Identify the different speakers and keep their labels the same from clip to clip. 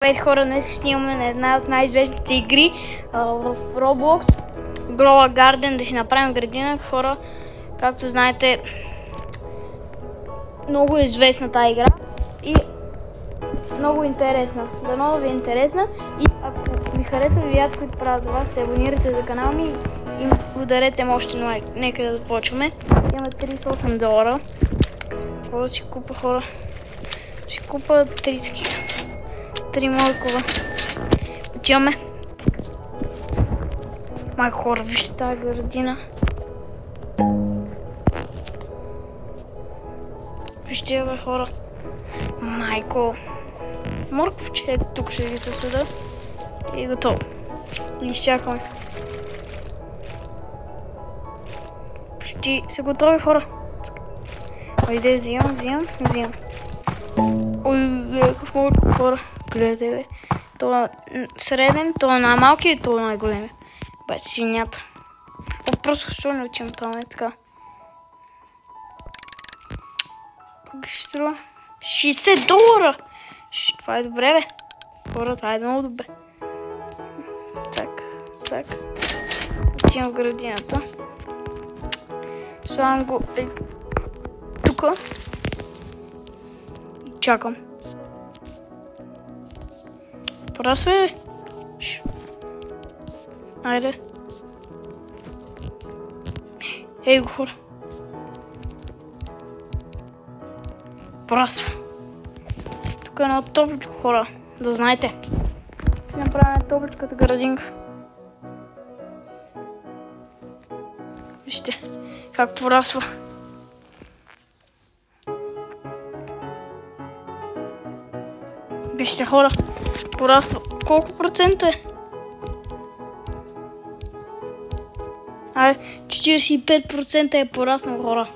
Speaker 1: Здравейте хора, днес снимаме на една от най-известните игри в Roblox, Grow a Garden, да си направим градина. Хора, както знаете, много е известна тази игра и много интересна. Дано ви е интересна и ако ви харесва видеята, които правя за вас, се абонирайте за канала ми и ударете още лайк. Нека да започваме. Имаме $38. Какво да си купа, хора? Ще купа 3 такива. 3 моркова. Отиваме. Майко хора, вижте тази градина. Вижте я, бе, хора. Майко. Морковче тук ще ги съсъда. И готово. И изчакаме. Почти са готови, хора. Айде, взимам. Ой, какъв морков, хора. Гледайте, бе. Това е среден, това е най-малки и това е най-големи. Бе, свинята. Просто защо не отивам там, е така. Колко ще струва? $60! Това е добре, бе. Хора, това е много добре. Так. Отивам в градината. Слагам го тука. И чакам. Порасва ли? Айде. Ей го, хора. Порасва. Тук е едно топличко, хора. Да знаете. Ще направим топличката градинка. Вижте как порасва. Вижте, хора. Порасва. Колко процента е? 45% е пораснал, хора.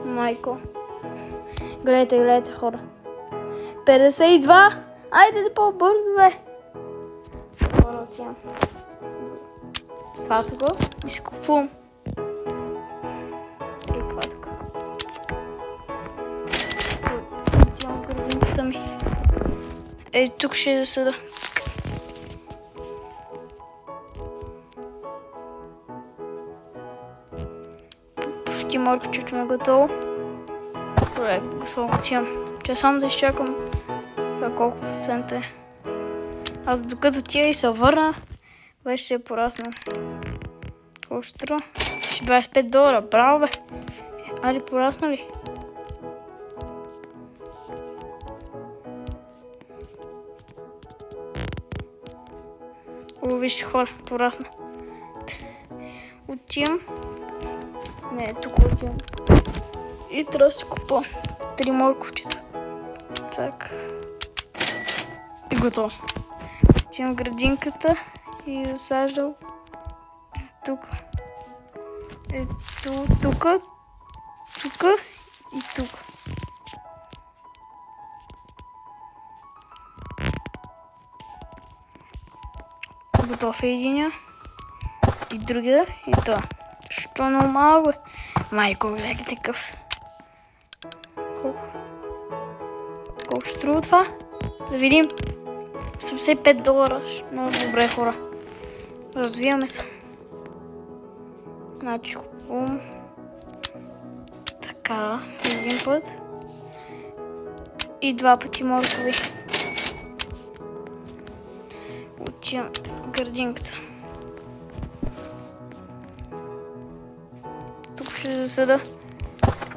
Speaker 1: Майко. Гледайте, хора. 52. Айде да по-бързо, бе. Хора, отивам. Свата го и си купувам. Отивам градинката ми. Ей, тук ще е засъда. Почти морковчето ми е готово. Добре, готово отивам. Че само да изчакам колко процент е. Аз докато тия и се върна, вече е пораснал. Колко ще струва? $25. Браво, бе! Айде, порасна ли? Вижте, хора, порасна. Отивам. Не, тук отивам. И трябва да си купа 3 морковчета. Так. И готово. Отивам в градинката и засаждам тук. Ето, тук и тук. Готов е единия. И другия. И това. Що много малко, бе? Майко, гледайте какъв. Колко ще струва това? Да видим. $75. Много добре, хора. Развиваме се. Значи купувам. Така. Един път. И 2 пъти моркови. Отивам градинката. Тук ще засъда.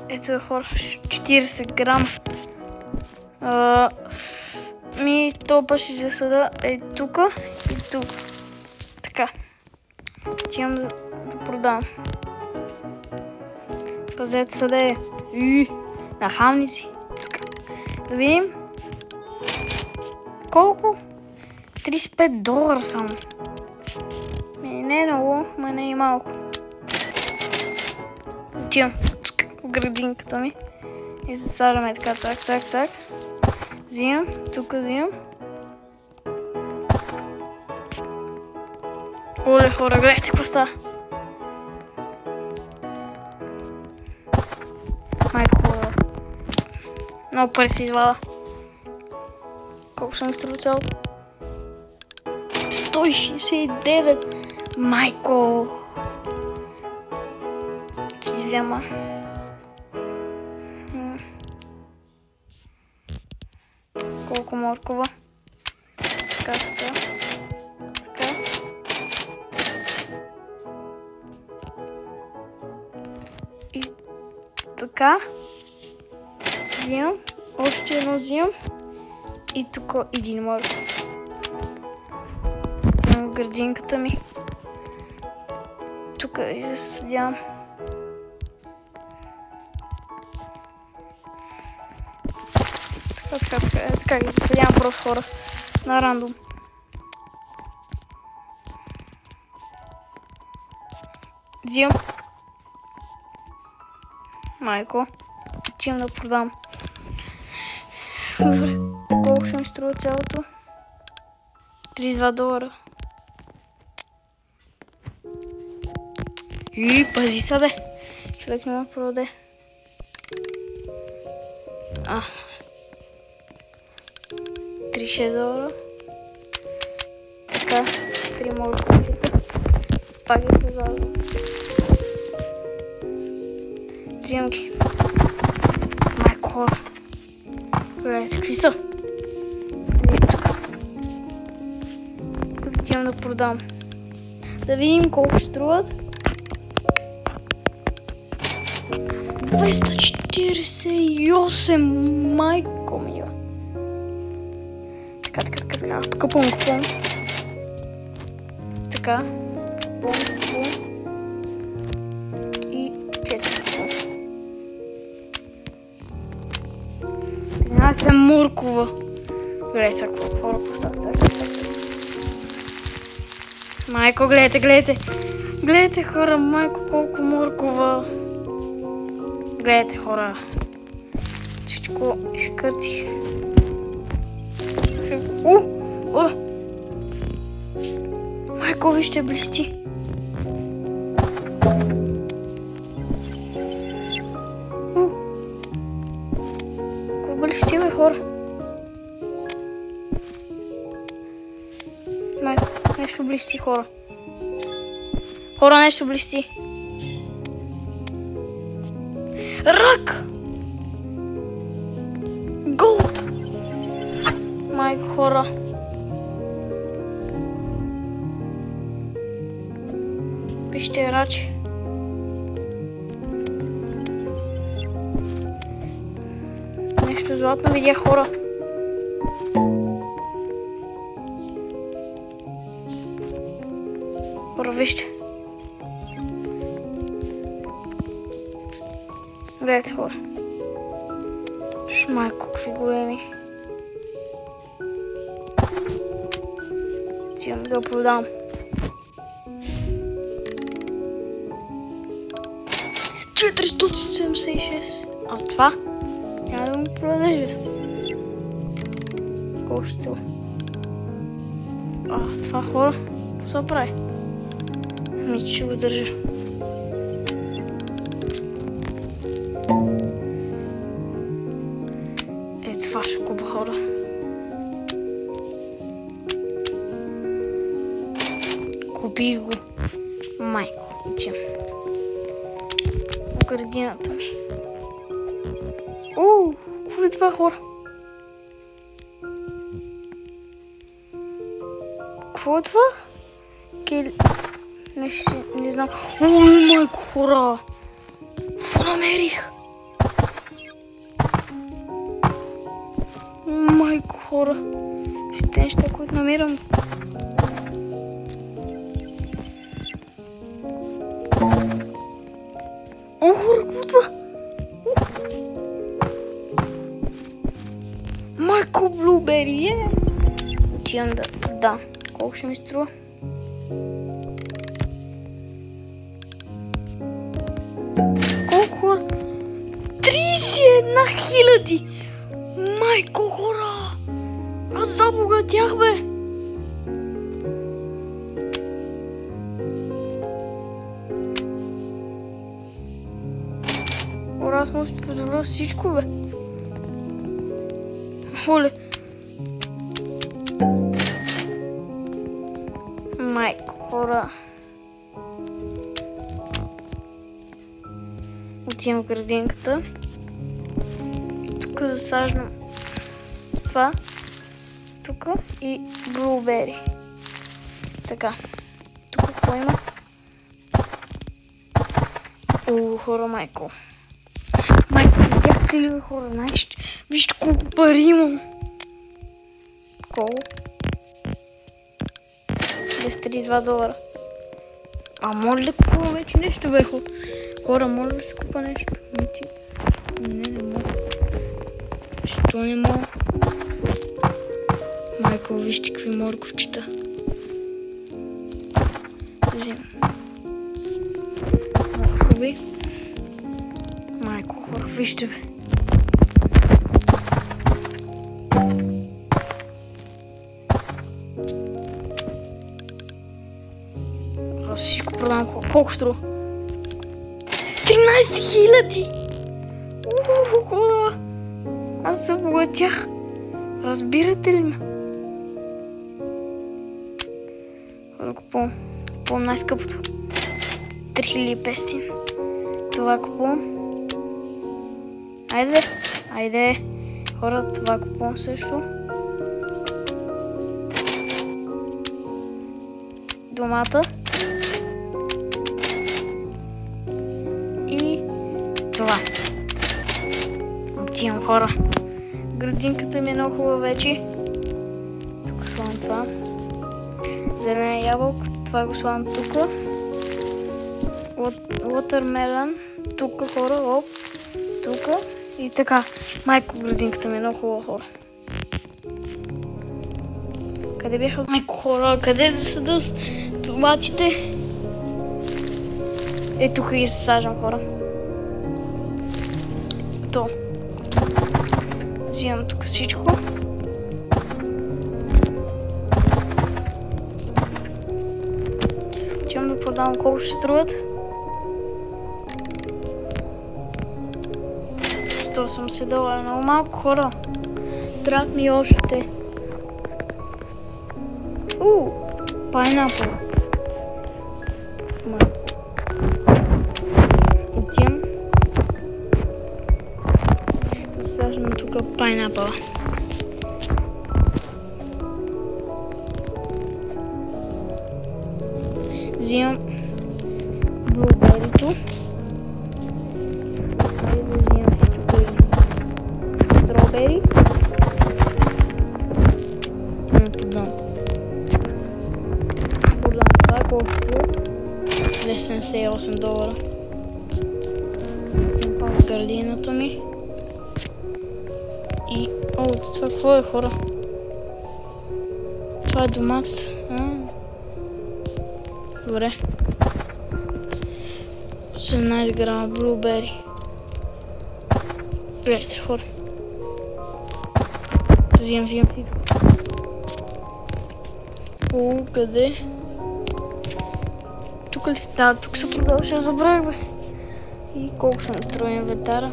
Speaker 1: Ето, хора, 40 грама. То път ще засъда тук и тук. Така. Отивам да продавам. Пазете съде. Нахалници. Да видим. Колко? $35 само. Не е много, ма не е малко. Отивам в градинката ми и засаждаме така, так. Взимам, тук взимам. Оле, хора, гледайте какво става. Майко, хора. Много пари се извада. Колко ще ми струва цялото? 169! Майко! Ще взема. Колко моркова? Така. И така. Взимам. Още едно взимам. И тук един морков. В градинката ми. Тук и засадявам. Така ги засадявам просто хора. На рандом. Взимам. Майко. Отивам да продам. Добре. Колко ще ми струва цялото? $32. И пази се, бе. Човек не ме продаде. $36. Така, 3 морковчета. Пак ги се задавам. Взимам ги. Майко хора. Гледайте, какви са? Тук. Отивам да продам. Да видим колко ще струват. 248, майко мила. Така. Купувам. Така. Купувам. И 4. Една се моркова. Гледай сега какво хора поставят. Майко, гледайте. Гледайте хора, майко колко моркова. Гледайте хора. Всичко изкъртих. Майко, вижте, блести. Какво блести, бе, хора? Майко, нещо блести, хора. Хора, нещо блести. Рак! Голд! Майко, хора. Вижте, рачи. Нещо златно видях, хора. Хора, вижте. Гледайте, хора. Майко, какви големи. Отивам да го продам. $476. А това? Няма да му продадеш. Колко ще това? Това хора. Какво се прави? Мисля, че го държа. Това ще купа, хора. Купих го. Майко, отивам. В градината ми. Какво е това, хора? Какво е това? Не знам. Майко, хора! Какво намерих? Майко, хора. Ще неща, които намирам. Хора, какво това? Майко, блубери, Отивам да. Колко ще ми струва? Колко, хора? 31 000! Майко, хора! Аз забогатях, бе! Хора, аз мога да си позволя всичко, бе. Оле! хора. Отивам в градинката. Тук засаждам това. Тук и блубери. Така. Тук какво има? О, хора, майко. Майко, видяхте ли, хора, знаеш? Вижте колко пари имам. Колко? $232. А може да купувам вече нещо, бе, хора, може да се купа нещо? Не мога. Защо не мога? Майко, вижте какви морковчета. Взимам. Моркови. Майко, хора, вижте, бе. Аз всичко продавам. Колко струва? 13 000! Хора! Аз се обогатях. Разбирате ли ме? Хора, купувам най-скъпото. 3500. Това купувам. Айде. Хора, това купувам също. Домата. И това. Отивам, хора. Градинката ми е много хубава вече. Тук слагам това. Зелен ябълк. Това го слагам тук. Watermelon. Тук, хора. Оп. Тук. И така. Майко, градинката ми е много хубава, хора. Къде бяха? Майко, хора, къде да съда с томатите? Е, тук ги съсаждам, хора. То. Взимам тук всичко. Отивам да продавам колко ще струват. 180 $. Много малко, хора. Трябват ми още. Пайнапъл. Отивам. Ще сложим тук пайнапъла. Взимам блуберито. Взимам си тук стробери. $278. Имам градината ми. И... това какво е, хора? Това е домат. Добре. 18 грама блубери. Гледайте, хора. Взимам. Къде? Тук ли си? Да, тук се продължа, забравих, бе. И колко съм настроил инвентара?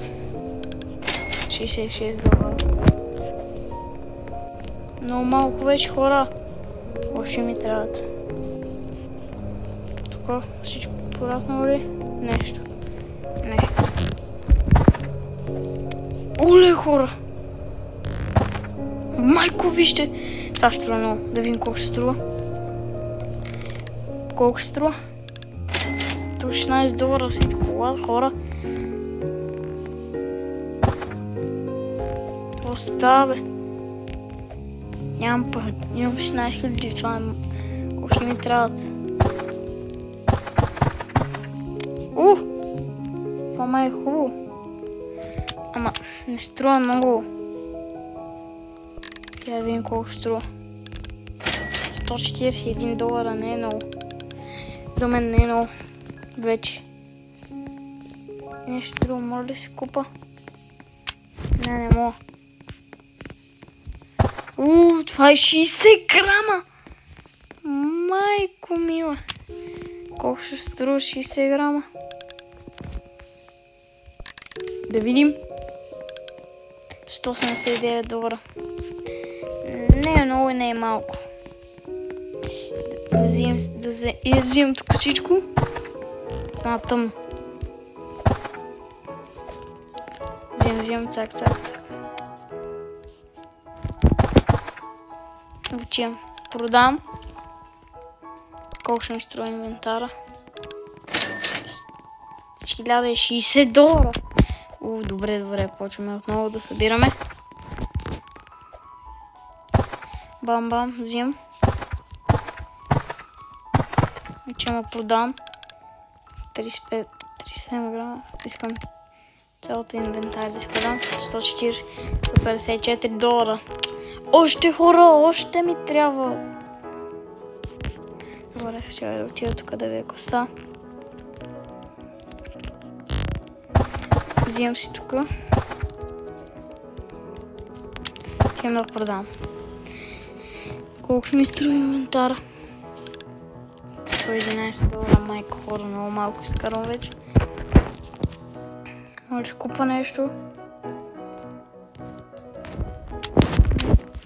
Speaker 1: $66. Много малко вече, хора. Още ми трябват. Тук всичко пораснало ли? Нещо. Оле, хора! Майко, вижте! Това ще струва много. Да видим колко се струва. Колко се струва? $116 всичко, хора. Какво става, бе? Нямам пари. Имам 16 000, това още ми трябват. Това май е хубаво. Ама не струва много. Я видим колко струва. $141 не е много. За мен не е много. Вече. Нещо друго може да се купа? Не мога. Това е 60 грама! Майко мила! Колко ще струва 60 грама? Да видим. $179. Не е много и не е малко. да взимам тук всичко. Стана тъмно. Взимам, цак. Отивам. Продам. Колко ще ми струва инвентара? $1060. Добре, почваме отново да събираме. Бам, взимам. Отивам да продам. 37 грама. Искам цялата инвентар да си продам. $154. Още хора, още ми трябва. Добре, сега да отида тук да ви коста. Взимам си тук. Отивам да продам. Колко ще ми струва инвентара? $111, майка хора, много малко изкарвам вече. Може да купа нещо.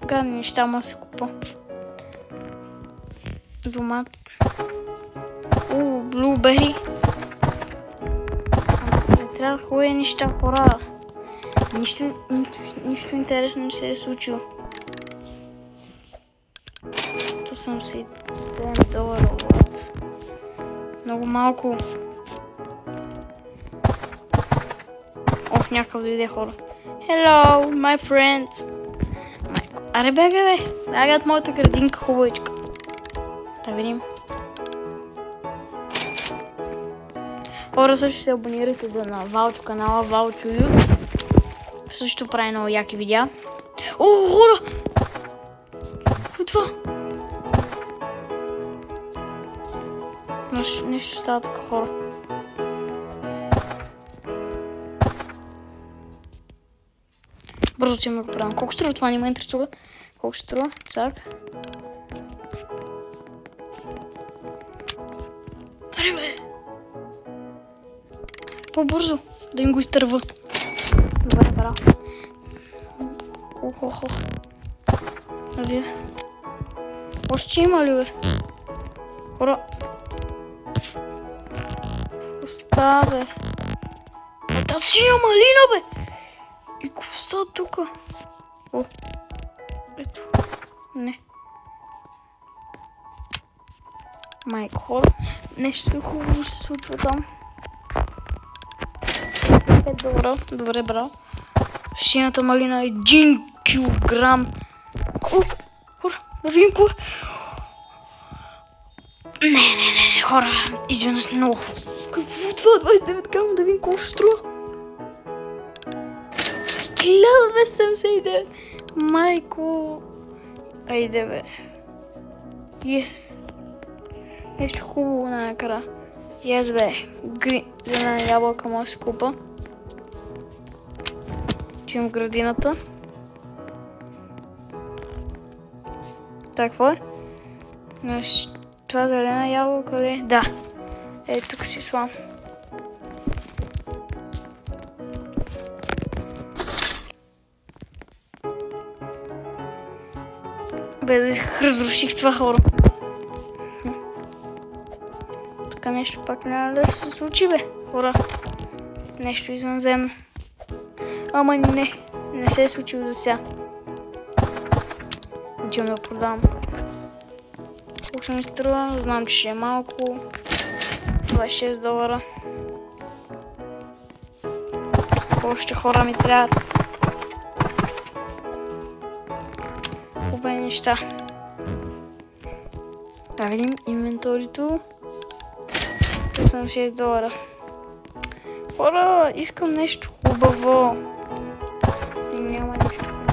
Speaker 1: Гадни неща ма се купа. Домат. Блубери. Не трябва хубави неща, хора. Нищо интересно не се е случило. То съм си $7. Много малко. Някакъв дойде хора. Hello, my friends. Аре бегай, бягат моята градинка хубавичка. Да видим. Хора, също се абонирайте за на Валчо канала, Валчо Ют. Също прави много яки видеа. Хора! Какво е това? Нещо става тук, хора. Бързо отивам да го правим. Колко струва това? Не ме интересува. Колко ще струва? Цак. Аре бе! По-бързо! Да им го изтърва. Добре, бра. Ох. Нали? Още има ли бе? Хора! Оставе! Та си има малина бе! И какво става тука? Ето. Не. Майко хора. Нещо хубаво се случва там. $5. Добре, браво. Синята малина е 1 килограм. Хора, да видим кое. Не, хора. Изведнъж много. Какво това? 29 грама, да видим колко ще струва. 1079. Майко. Айде бе. Нещо хубаво накрая. Бе. Зелена ябълка може да се купа. Чуем градината. Так, какво е? Това зелена ябълка ли? Да. Тук си слам. Бе, разруших това, хора. Така нещо пак няма да се случи, бе, хора. Нещо извънземно. Ама не се е случило за сега. Отивам да продавам. Колко ще ми струва? Знам, че ще е малко. $26. Още хора ми трябват. Хубави неща. Да видим инвенторито. $6. Хора, искам нещо хубаво. И няма нищо хубаво.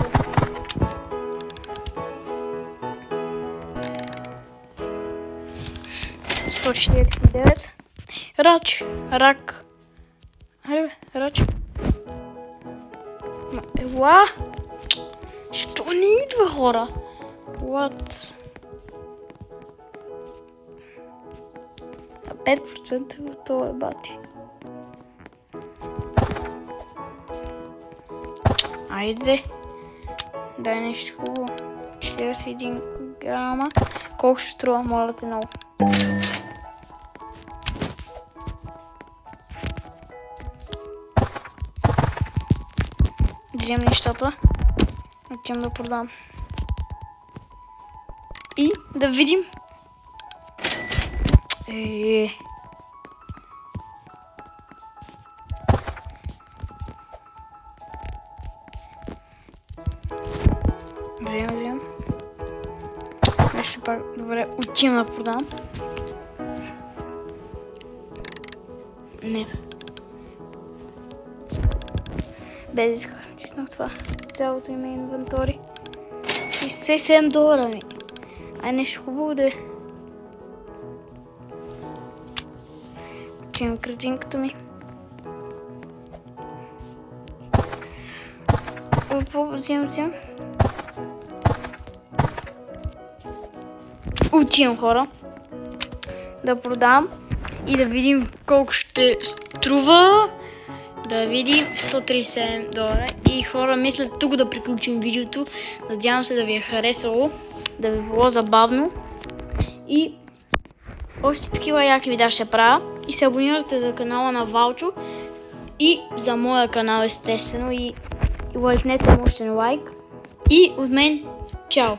Speaker 1: $169. Рак. Аре бе, рач. Ела! Що не идва, хора? What? 5% от това е бати. Айде. Дай нещо хубаво. 41 грама. Колко ще струва, моля те много. Взем нещата. Отивам да продам. И да видим. Взем. Нещо пак добре. Отивам да продам. Не. Без исках. Честно това. Цялото име инвентори. $67 ми. Ай, нещо хубаво да е. Чуем картинката ми. Взимам. Отивам, хора. Да продам и да видим колко ще струва. Да видим $137. И хора, мисля тук да приключим видеото. Надявам се да ви е харесало, да ви било забавно. И още такива яки видеа ще правя. И се абонирате за канала на Валчо. И за моя канал естествено. И лайкнете му още на лайк. И от мен, чао!